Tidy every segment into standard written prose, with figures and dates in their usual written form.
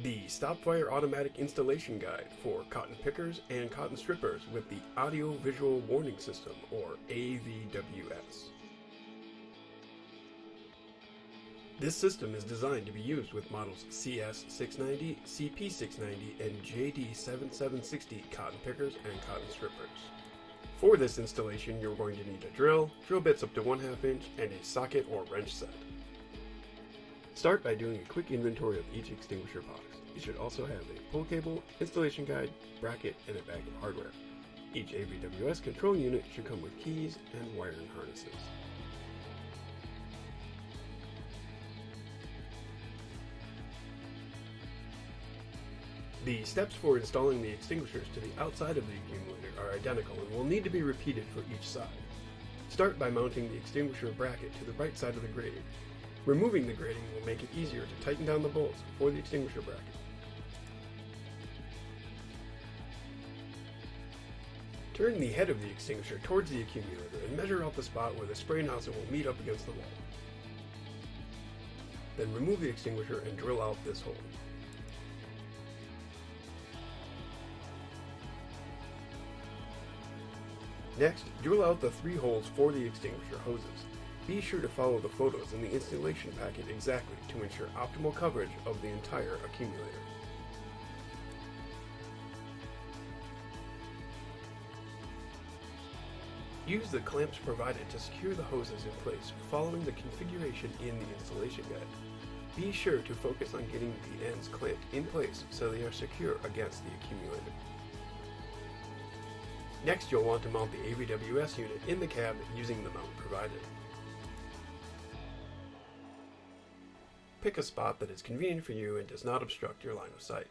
The STOP-FYRE Automatic Installation Guide for Cotton Pickers and Cotton Strippers with the Audio Visual Warning System, or AVWS. This system is designed to be used with models CS690, CP690, and JD7760 cotton pickers and cotton strippers. For this installation, you're going to need a drill bits up to 1/2 inch, and a socket or wrench set. Start by doing a quick inventory of each extinguisher box. You should also have a pull cable, installation guide, bracket, and a bag of hardware. Each AVWS control unit should come with keys and wiring harnesses. The steps for installing the extinguishers to the outside of the accumulator are identical and will need to be repeated for each side. Start by mounting the extinguisher bracket to the right side of the grating. Removing the grating will make it easier to tighten down the bolts for the extinguisher bracket. Turn the head of the extinguisher towards the accumulator and measure out the spot where the spray nozzle will meet up against the wall. Then remove the extinguisher and drill out this hole. Next, drill out the 3 holes for the extinguisher hoses. Be sure to follow the photos in the installation packet exactly to ensure optimal coverage of the entire accumulator. Use the clamps provided to secure the hoses in place following the configuration in the installation guide. Be sure to focus on getting the ends clamped in place so they are secure against the accumulator. Next, you'll want to mount the AVWS unit in the cab using the mount provided. Pick a spot that is convenient for you and does not obstruct your line of sight.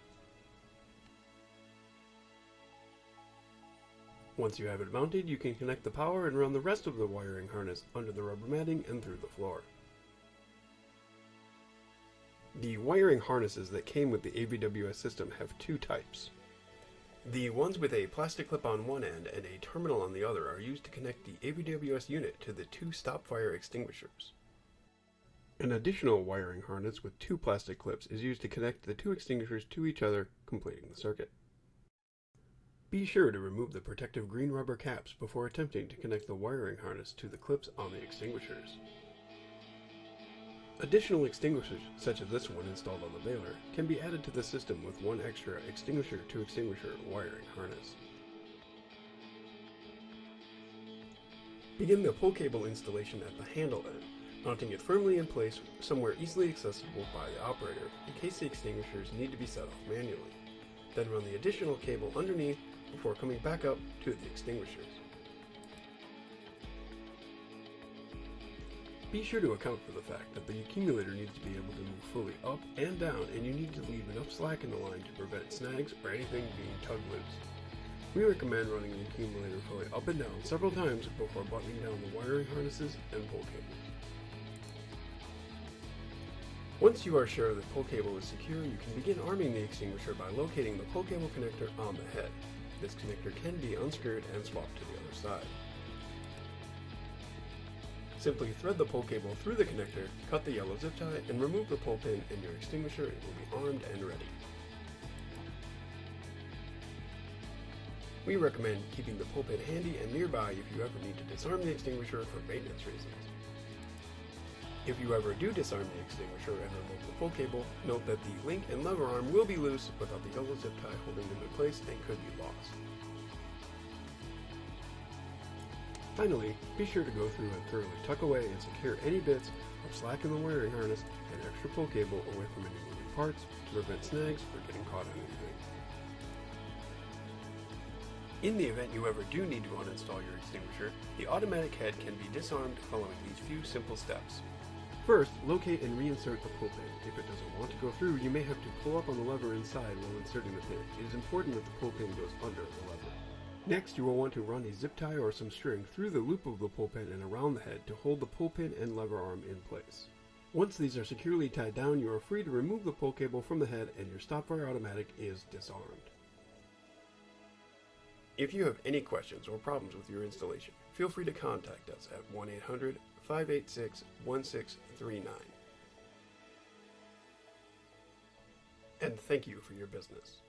Once you have it mounted, you can connect the power and run the rest of the wiring harness under the rubber matting and through the floor. The wiring harnesses that came with the AVWS system have 2 types. The ones with a plastic clip on one end and a terminal on the other are used to connect the AVWS unit to the 2 STOP-FYRE extinguishers. An additional wiring harness with 2 plastic clips is used to connect the 2 extinguishers to each other, completing the circuit. Be sure to remove the protective green rubber caps before attempting to connect the wiring harness to the clips on the extinguishers. Additional extinguishers, such as this one installed on the baler, can be added to the system with 1 extra extinguisher-to-extinguisher wiring harness. Begin the pull cable installation at the handle end, mounting it firmly in place somewhere easily accessible by the operator in case the extinguishers need to be set off manually. Then run the additional cable underneath before coming back up to the extinguishers. Be sure to account for the fact that the accumulator needs to be able to move fully up and down, and you need to leave enough slack in the line to prevent snags or anything being tugged loose. We recommend running the accumulator fully up and down several times before buttoning down the wiring harnesses and pull cables. Once you are sure the pull cable is secure, you can begin arming the extinguisher by locating the pull cable connector on the head. This connector can be unscrewed and swapped to the other side. Simply thread the pull cable through the connector, cut the yellow zip tie, and remove the pull pin, and your extinguisher will be armed and ready. We recommend keeping the pull pin handy and nearby if you ever need to disarm the extinguisher for maintenance reasons. If you ever do disarm the extinguisher and remove the pull cable, note that the link and lever arm will be loose without the yellow zip tie holding them in place and could be lost. Finally, be sure to go through and thoroughly tuck away and secure any bits of slack in the wiring harness and extra pull cable away from any moving parts to prevent snags or getting caught in anything. In the event you ever do need to uninstall your extinguisher, the automatic head can be disarmed following these few simple steps. First, locate and reinsert the pull pin. If it doesn't want to go through, you may have to pull up on the lever inside while inserting the pin. It is important that the pull pin goes under the lever. Next, you will want to run a zip tie or some string through the loop of the pull pin and around the head to hold the pull pin and lever arm in place. Once these are securely tied down, you are free to remove the pull cable from the head and your STOP-FYRE automatic is disarmed. If you have any questions or problems with your installation, feel free to contact us at 1-800-586-1639. and thank you for your business.